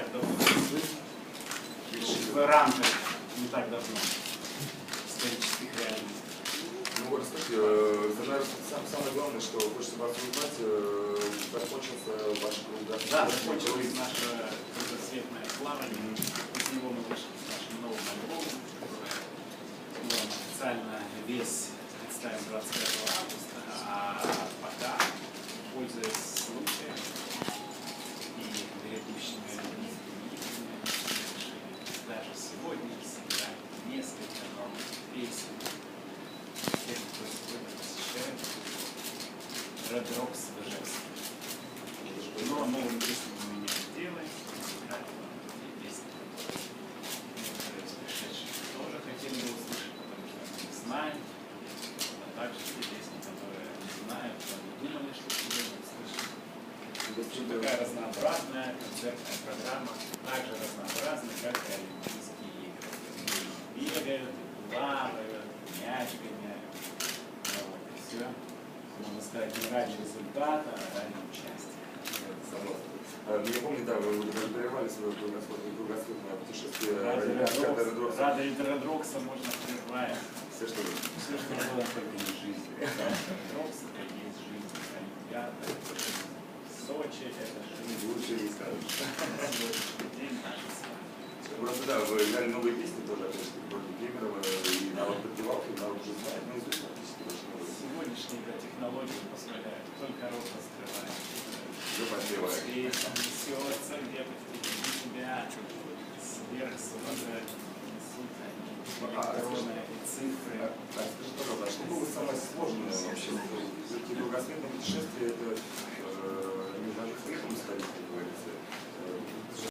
так давно в рамках не так давно исторических реалий. Ну, расскажите, самое главное, что хочется вас узнать, закончился ваш кругосветный. Да, закончилось наше кругосветное плавание. Из него мы вышли с нашим новым альбомом, который мы официально весь представим 25 августа, а пока, пользуясь случаем и грядущими олимпийскими играми, решили даже сегодня сыграть несколько новых песен. Тем, кто сегодня посещает Red Rocks в Ижевске. Но новые песни мы не делаем, сыграть те песни, которые пришедшие тоже хотели бы услышать, потому что они не знают, а также те песни, которые не знают, но не думали, что сегодня услышат. Очень такая разнообразная концертная программа, также разнообразная, как и олимпийские игры. Бегают, плавают, мяч гоняют. Вот, и все, можно сказать, не ради результата, а ради участия. Я помню, да, вы прервали свое кругосветное путешествие. Ради Red Rocks можно прервать. Все, что вы. Все, что было, только не жизнь. Red Rocks — это есть жизнь. Олимпиада, Сочи — это жизнь. Лучше не скажешь. День нашей славы. Просто да, вы взяли новые песни тоже, опять же, вроде Кемерова, и народ подпевал, и народ уже знает, но известно практически очень много. Сегодняшние технологии позволяют только рот раскрывать. Все подпевает. И там несется где-то впереди тебя, сверх смотрят, несут они электронные цифры. Скажи, пожалуйста, а что было самое сложное вообще? Все-таки кругосветное путешествие, это не даже хлебом ставить, как говорится.